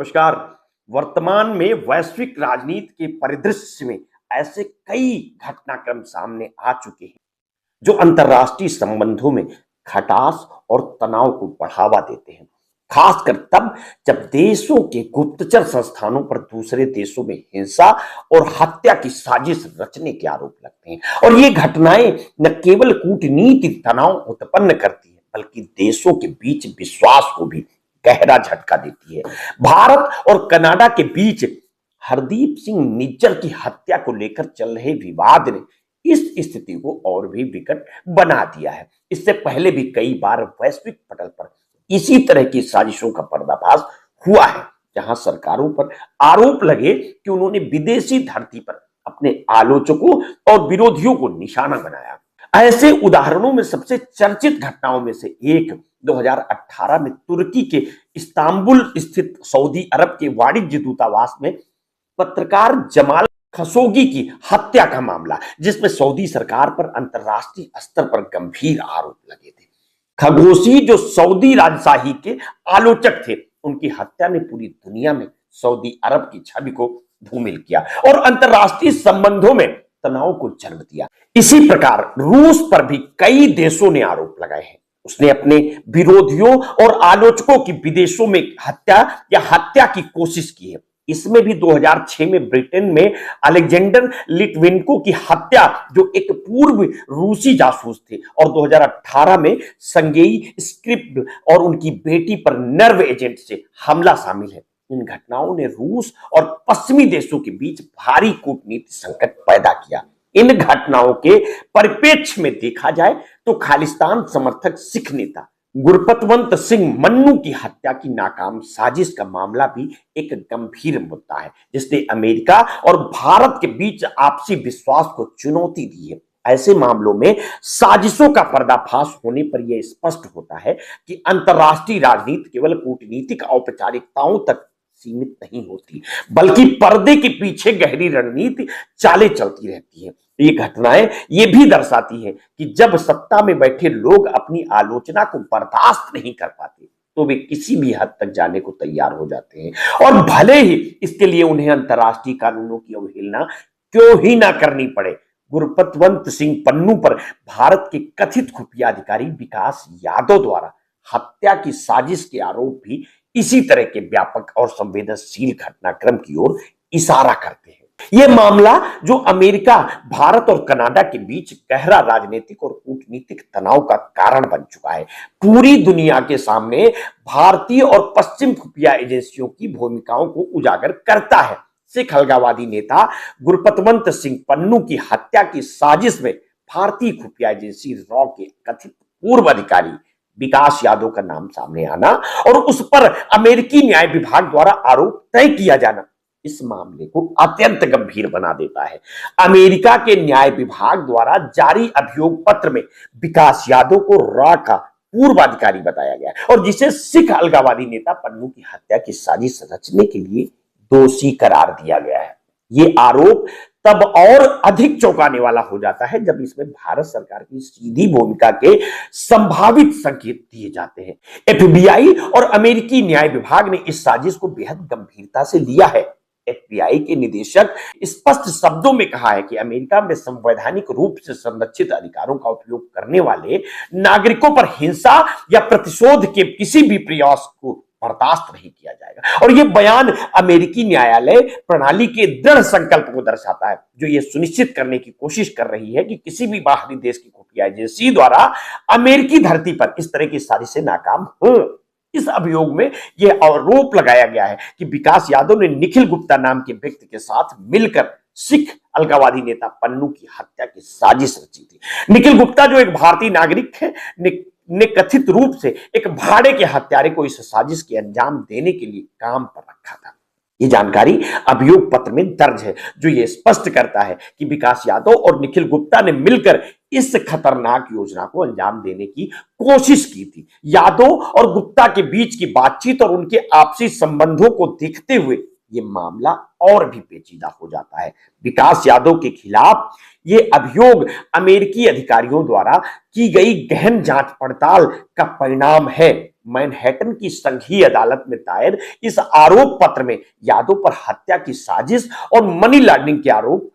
नमस्कार। वर्तमान में वैश्विक राजनीति के परिदृश्य में ऐसे कई घटनाक्रम सामने आ चुके हैं जो अंतर्राष्ट्रीय संबंधों में खटास और तनाव को बढ़ावा देते हैं। खासकर तब जब देशों के गुप्तचर संस्थानों पर दूसरे देशों में हिंसा और हत्या की साजिश रचने के आरोप लगते हैं। और ये घटनाएं न केवल कूटनीतिक तनाव उत्पन्न करती है बल्कि देशों के बीच विश्वास को भी गहरा झटका देती है। भारत और कनाडा के बीच हरदीप सिंह निज्जर की हत्या को लेकर चल रहे विवाद ने इस स्थिति को और भी विकट बना दिया है। इससे पहले भी कई बार वैश्विक पटल पर इसी तरह की साजिशों का पर्दाफाश हुआ है, जहां सरकारों पर आरोप लगे कि उन्होंने विदेशी धरती पर अपने आलोचकों और विरोधियों को निशाना बनाया। ऐसे उदाहरणों में सबसे चर्चित घटनाओं में से एक 2018 में तुर्की के इस्तांबुल स्थित सऊदी अरब के वाणिज्य दूतावास में पत्रकार जमाल खशोगी की हत्या का मामला, जिसमें सऊदी सरकार पर अंतर्राष्ट्रीय स्तर पर गंभीर आरोप लगे थे। खशोगी जो सऊदी राजशाही के आलोचक थे, उनकी हत्या ने पूरी दुनिया में सऊदी अरब की छवि को धूमिल किया और अंतर्राष्ट्रीय संबंधों में तनाव को जन्म दिया। इसी प्रकार रूस पर भी कई देशों ने आरोप लगाए हैं। उसने अपने विरोधियों और आलोचकों की विदेशों में हत्या की कोशिश की है। इसमें भी 2006 में ब्रिटेन में अलेक्जेंडर लिटविनको की हत्या, जो एक पूर्व रूसी जासूस थे, और 2018 में संगेई स्क्रिप्ल और उनकी बेटी पर नर्व एजेंट से हमला शामिल है। इन घटनाओं ने रूस और पश्चिमी देशों के बीच भारी कूटनीतिक संकट पैदा किया। इन घटनाओं के परिप्रेक्ष्य में देखा जाए तो खालिस्तान समर्थक सिख नेता गुरपतवंत सिंह मन्नू की हत्या की नाकाम साजिश का मामला भी एक गंभीर मुद्दा है, जिसने अमेरिका और भारत के बीच आपसी विश्वास को चुनौती दी है। ऐसे मामलों में साजिशों का पर्दाफाश होने पर यह स्पष्ट होता है कि अंतर्राष्ट्रीय राजनीति केवल कूटनीतिक औपचारिकताओं तक सीमित नहीं होती, बल्कि पर्दे के पीछे गहरी रणनीति चालें चलती रहती है। ये घटनाएं ये भी दर्शाती है कि जब सत्ता में बैठे लोग अपनी आलोचना को बर्दाश्त नहीं कर पाते तो वे किसी भी हद तक जाने को तैयार हो जाते हैं, और भले ही इसके लिए उन्हें अंतर्राष्ट्रीय कानूनों की अवहेलना क्यों ही ना करनी पड़े। गुरपतवंत सिंह पन्नू पर भारत के कथित खुफिया अधिकारी विकास यादव द्वारा हत्या की साजिश के आरोप भी इसी तरह के व्यापक और संवेदनशील घटनाक्रम की ओर इशारा करते हैं। यह मामला, जो अमेरिका, भारत और कनाडा के बीच गहरा राजनीतिक और कूटनीतिक तनाव का कारण बन चुका है, पूरी दुनिया के सामने भारतीय और पश्चिम खुफिया एजेंसियों की भूमिकाओं को उजागर करता है। सिख अलगाववादी नेता गुरपतवंत सिंह पन्नू की हत्या की साजिश में भारतीय खुफिया एजेंसी रॉ के कथित पूर्व अधिकारी विकास यादव का नाम सामने आना और उस पर अमेरिकी न्याय विभाग द्वारा आरोप तय किया जाना इस मामले को अत्यंत गंभीर बना देता है। अमेरिका के न्याय विभाग द्वारा जारी अभियोग पत्र में विकास यादव को रॉ का पूर्व अधिकारी बताया गया और जिसे सिख अलगाववादी नेता पन्नू की हत्या की साजिश रचने के लिए दोषी करार दिया गया है। ये आरोप तब और अधिक चौंकाने वाला हो जाता है जब इसमें भारत सरकार की सीधी भूमिका के संभावित संकेत दिए जाते हैं। एफबीआई और अमेरिकी न्याय विभाग ने इस साजिश को बेहद गंभीरता से लिया है। एफबीआई के निदेशक स्पष्ट शब्दों में कहा है कि अमेरिका में संवैधानिक रूप से संरक्षित अधिकारों का उपयोग करने वाले नागरिकों पर हिंसा या प्रतिशोध के किसी भी प्रयास को बर्दाश्त नहीं किया जाएगा। और यह बयान अमेरिकी न्यायालय प्रणाली के दृढ़ संकल्प को दर्शाता है, जो यह सुनिश्चित करने की कोशिश कर रही है कि किसी भी बाहरी देश की खुफिया एजेंसी द्वारा अमेरिकी धरती पर इस तरह की साजिशें नाकाम हो। इस अभियोग में यह आरोप लगाया गया है कि विकास यादव ने निखिल गुप्ता नाम के व्यक्ति के साथ मिलकर सिख अलगाववादी नेता पन्नू की हत्या की साजिश रची थी। निखिल गुप्ता, जो एक भारतीय नागरिक है, ने कथित रूप से एक भाड़े के हत्यारे को इस साजिश के अंजाम देने के लिए काम पर रखा था। यह जानकारी अभियोग पत्र में दर्ज है, जो यह स्पष्ट करता है कि विकास यादव और निखिल गुप्ता ने मिलकर इस खतरनाक योजना को अंजाम देने की कोशिश की थी। यादव और गुप्ता के बीच की बातचीत और उनके आपसी संबंधों को देखते हुए यह मामला और भी पेचीदा हो जाता है। विकास यादव के खिलाफ ये अभियोग अमेरिकी अधिकारियों द्वारा की गई गहन जांच पड़ताल का परिणाम है, मैनहट्टन की संघीय अदालत में दायर इस आरोप पत्र में यादव पर हत्या की साजिश और मनी लॉन्ड्रिंग के आरोप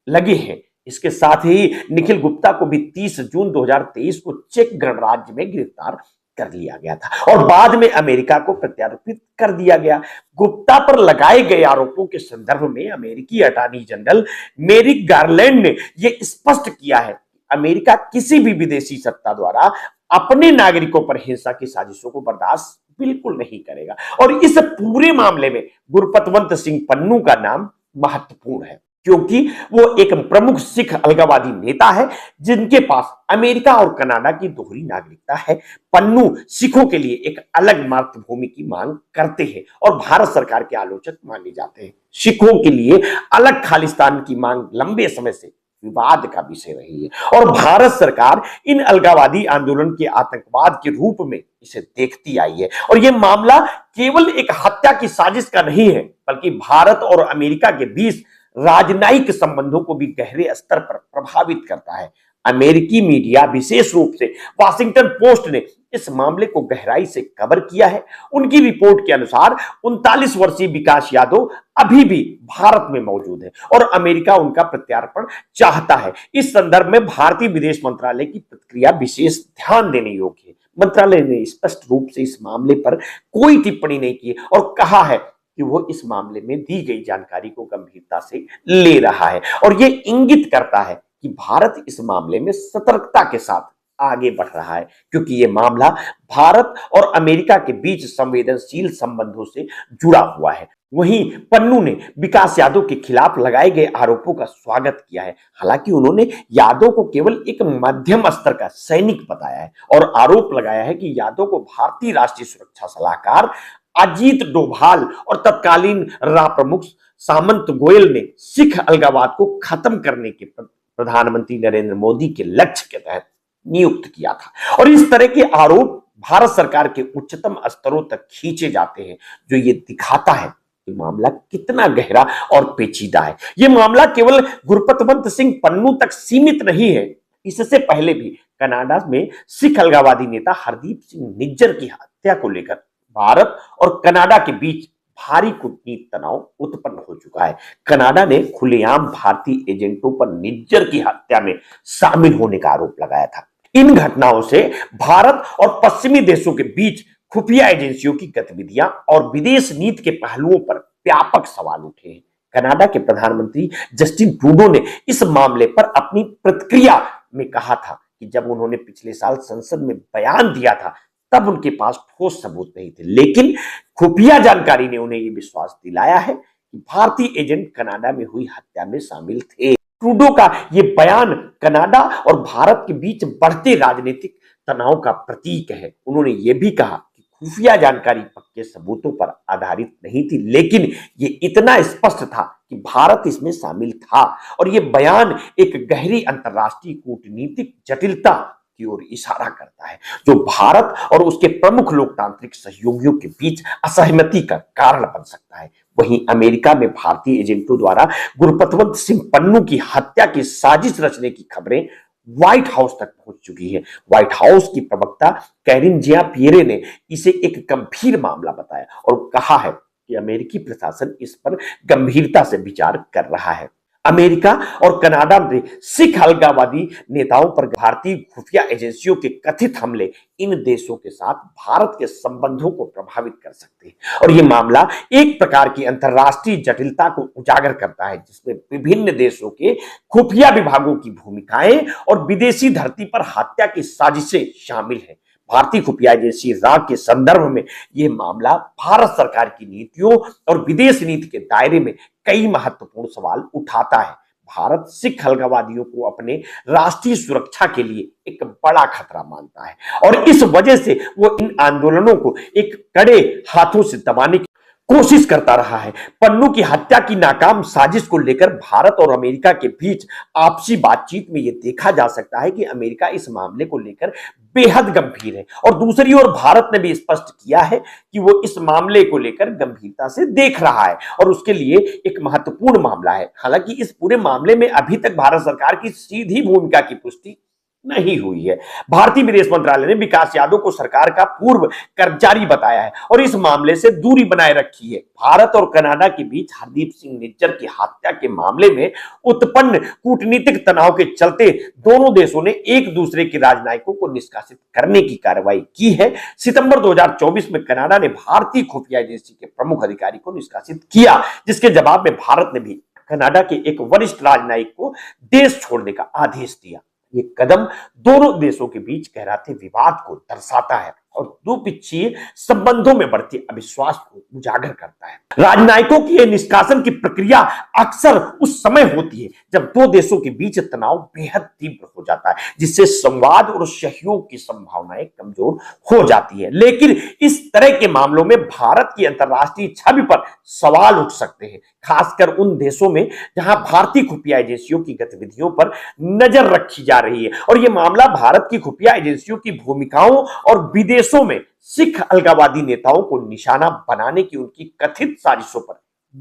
लगे हैं। इसके साथ ही निखिल गुप्ता को भी 30 जून 2023 को चेक गणराज्य में गिरफ्तार कर लिया गया था और बाद में अमेरिका को प्रत्यार्पित कर दिया गया। गुप्ता पर लगाए गए आरोपों के संदर्भ में अमेरिकी अटॉर्नी जनरल मेरिक गारलैंड ने यह स्पष्ट किया है कि अमेरिका किसी भी विदेशी सत्ता द्वारा अपने नागरिकों पर हिंसा की साजिशों को बर्दाश्त बिल्कुल नहीं करेगा और इस पूरे मामले में गुरपतवंत सिंह पन्नू का नाम महत्वपूर्ण है क्योंकि वो एक प्रमुख सिख अलगाववादी नेता है जिनके पास अमेरिका और कनाडा की दोहरी नागरिकता है। पन्नू सिखों के लिए एक अलग मातृभूमि की मांग करते हैं और भारत सरकार के आलोचक माने जाते हैं। सिखों के लिए अलग खालिस्तान की मांग लंबे समय से विवाद का विषय रही है और भारत सरकार इन अलगाववादी आंदोलन के आतंकवाद के रूप में इसे देखती आई है और यह मामला केवल एक हत्या की साजिश का नहीं है बल्कि भारत और अमेरिका के बीच राजनयिक संबंधों को भी गहरे स्तर पर प्रभावित करता है। अमेरिकी मीडिया विशेष रूप से वॉशिंगटन पोस्ट ने इस मामले को गहराई से कवर किया है। उनकी रिपोर्ट के अनुसार 39 वर्षीय विकास यादव अभी भी भारत में मौजूद है और अमेरिका उनका प्रत्यार्पण चाहता है। इस संदर्भ में भारतीय विदेश मंत्रालय की प्रतिक्रिया विशेष ध्यान देने योग्य है। मंत्रालय ने स्पष्ट रूप से इस मामले पर कोई टिप्पणी नहीं की और कहा है कि वो इस मामले में दी गई जानकारी को गंभीरता से ले रहा है और ये इंगित करता है कि भारत इस मामले में सतर्कता के साथ आगे बढ़ रहा है क्योंकि ये मामला भारत और अमेरिका के बीच संवेदनशील संबंधों से जुड़ा हुआ है। वहीं पन्नू ने विकास यादव के खिलाफ लगाए गए आरोपों का स्वागत किया है। हालांकि उन्होंने यादव को केवल एक मध्यम स्तर का सैनिक बताया है और आरोप लगाया है कि यादव को भारतीय राष्ट्रीय सुरक्षा सलाहकार अजीत डोभाल और तत्कालीन रा प्रमुख सामंत गोयल ने सिख अलगाववाद को खत्म करने के प्रधानमंत्री नरेंद्र मोदी के लक्ष्य के तहत नियुक्त किया था और इस तरह के आरोप भारत सरकार के उच्चतम स्तरों तक खींचे जाते हैं जो ये दिखाता है कि मामला कितना गहरा और पेचीदा है। यह मामला केवल गुरपतवंत सिंह पन्नू तक सीमित नहीं है। इससे पहले भी कनाडा में सिख अलगाववादी नेता हरदीप सिंह निज्जर की हत्या को लेकर भारत और कनाडा के बीच भारी कूटनीतिक तनाव उत्पन्न हो चुका है। कनाडा ने खुलेआम भारतीय एजेंटों पर निज्जर की हत्या में शामिल होने का आरोप लगाया था। इन घटनाओं से भारत और पश्चिमी देशों के बीच खुफिया एजेंसियों की गतिविधियां और विदेश नीति के पहलुओं पर व्यापक सवाल उठे हैं। कनाडा के प्रधानमंत्री जस्टिन ट्रूडो ने इस मामले पर अपनी प्रतिक्रिया में कहा था कि जब उन्होंने पिछले साल संसद में बयान दिया था तब उनके पास ठोस सबूत नहीं थे, लेकिन खुफिया जानकारी ने उन्हें यह विश्वास दिलाया है कि भारतीय एजेंट कनाडा में हुई हत्या में शामिल थे। ट्रूडो का यह बयान कनाडा और भारत के बीच बढ़ते राजनीतिक तनाव का प्रतीक है। उन्होंने यह भी कहा कि खुफिया जानकारी पक्के सबूतों पर आधारित नहीं थी, लेकिन यह इतना स्पष्ट था कि भारत इसमें शामिल था और यह बयान एक गहरी अंतर्राष्ट्रीय कूटनीतिक जटिलता की ओर इशारा करता है जो भारत और उसके प्रमुख लोकतांत्रिक सहयोगियों के बीच असहमति का कारण बन सकता है। वहीं अमेरिका में भारतीय एजेंटों द्वारा गुरपतवंत सिंह पन्नू की हत्या की साजिश रचने की खबरें व्हाइट हाउस तक पहुंच चुकी है। व्हाइट हाउस की प्रवक्ता कैरिन जिया पियरे ने इसे एक गंभीर मामला बताया और कहा है कि अमेरिकी प्रशासन इस पर गंभीरता से विचार कर रहा है। अमेरिका और कनाडा में सिख अलगाववादी नेताओं पर भारतीय खुफिया एजेंसियों के कथित हमले इन देशों के साथ भारत के संबंधों को प्रभावित कर सकते हैं और यह मामला एक प्रकार की अंतर्राष्ट्रीय जटिलता को उजागर करता है जिसमें विभिन्न देशों के खुफिया विभागों की भूमिकाएं और विदेशी धरती पर हत्या की साजिशें शामिल हैं। भारतीय खुफिया एजेंसी रा के संदर्भ में यह मामला भारत सरकार की नीतियों और विदेश नीति के दायरे में कई महत्वपूर्ण सवाल उठाता है। भारत सिख अलगाववादियों को अपने राष्ट्रीय सुरक्षा के लिए एक बड़ा खतरा मानता है और इस वजह से वो इन आंदोलनों को एक कड़े हाथों से दबाने की कोशिश करता रहा है। पन्नू की हत्या की नाकाम साजिश को लेकर भारत और अमेरिका के बीच आपसी बातचीत में यह देखा जा सकता है कि अमेरिका इस मामले को लेकर बेहद गंभीर है और दूसरी ओर भारत ने भी स्पष्ट किया है कि वो इस मामले को लेकर गंभीरता से देख रहा है और उसके लिए एक महत्वपूर्ण मामला है। हालांकि इस पूरे मामले में अभी तक भारत सरकार की सीधी भूमिका की पुष्टि नहीं हुई है। भारतीय विदेश मंत्रालय ने विकास यादव को सरकार का पूर्व कर्मचारी बताया है और इस मामले से दूरी बनाए रखी है। भारत और कनाडा के बीच हरदीप सिंह निज्जर की हत्या के मामले में उत्पन्न कूटनीतिक तनाव के चलते दोनों देशों ने एक दूसरे के राजनयिकों को निष्कासित करने की कार्रवाई की है। सितंबर 2024 में कनाडा ने भारतीय खुफिया एजेंसी के प्रमुख अधिकारी को निष्कासित किया, जिसके जवाब में भारत ने भी कनाडा के एक वरिष्ठ राजनयिक को देश छोड़ने का आदेश दिया। ये कदम दोनों देशों के बीच गहराते विवाद को दर्शाता है और द्विपक्षीय संबंधों में बढ़ते अविश्वास को उजागर करता है। राजनयिकों की यह निष्कासन की प्रक्रिया अक्सर उस समय होती है जब दो देशों के बीच तनाव बेहद तीव्र हो जाता है, जिससे संवाद और सहयोग की संभावनाएं कमजोर हो जाती है। लेकिन इस तरह के मामलों में भारत की अंतर्राष्ट्रीय छवि पर सवाल उठ सकते हैं, खासकर उन देशों में जहां भारतीय खुफिया एजेंसियों की गतिविधियों पर नजर रखी जा रही है। और यह मामला भारत की खुफिया एजेंसियों की भूमिकाओं और विदेशों में सिख अलगाववादी नेताओं को निशाना बनाने की उनकी कथित साजिशों पर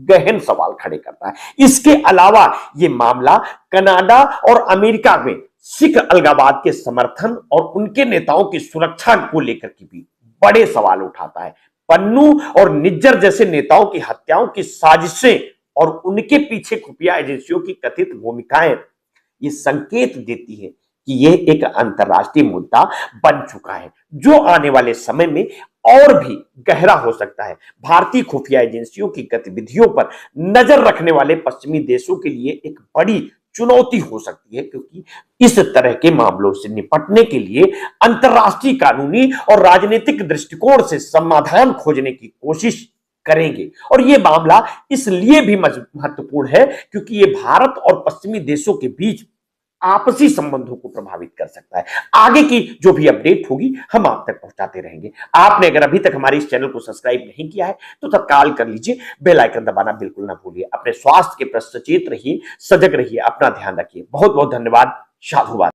गहन सवाल खड़े करता है। इसके अलावा यह मामला कनाडा और अमेरिका में सिख अलगाववाद के समर्थन और उनके नेताओं की सुरक्षा को लेकर के भी बड़े सवाल उठाता है। पन्नू और निज्जर जैसे नेताओं की हत्याओं की साजिशें और उनके पीछे खुफिया एजेंसियों की कथित भूमिकाएं ये संकेत देती है कि यह एक अंतर्राष्ट्रीय मुद्दा बन चुका है जो आने वाले समय में और भी गहरा हो सकता है। भारतीय खुफिया एजेंसियों की गतिविधियों पर नजर रखने वाले पश्चिमी देशों के लिए एक बड़ी चुनौती हो सकती है, क्योंकि इस तरह के मामलों से निपटने के लिए अंतर्राष्ट्रीय कानूनी और राजनीतिक दृष्टिकोण से समाधान खोजने की कोशिश करेंगे। और यह मामला इसलिए भी महत्वपूर्ण है क्योंकि यह भारत और पश्चिमी देशों के बीच आपसी संबंधों को प्रभावित कर सकता है। आगे की जो भी अपडेट होगी हम आप तक पहुंचाते रहेंगे। आपने अगर अभी तक हमारे इस चैनल को सब्सक्राइब नहीं किया है तो तत्काल कर लीजिए, बेल आइकन दबाना बिल्कुल ना भूलिए। अपने स्वास्थ्य के प्रति सचेत रहिए, सजग रहिए, अपना ध्यान रखिए। बहुत बहुत धन्यवाद। साधुवाद।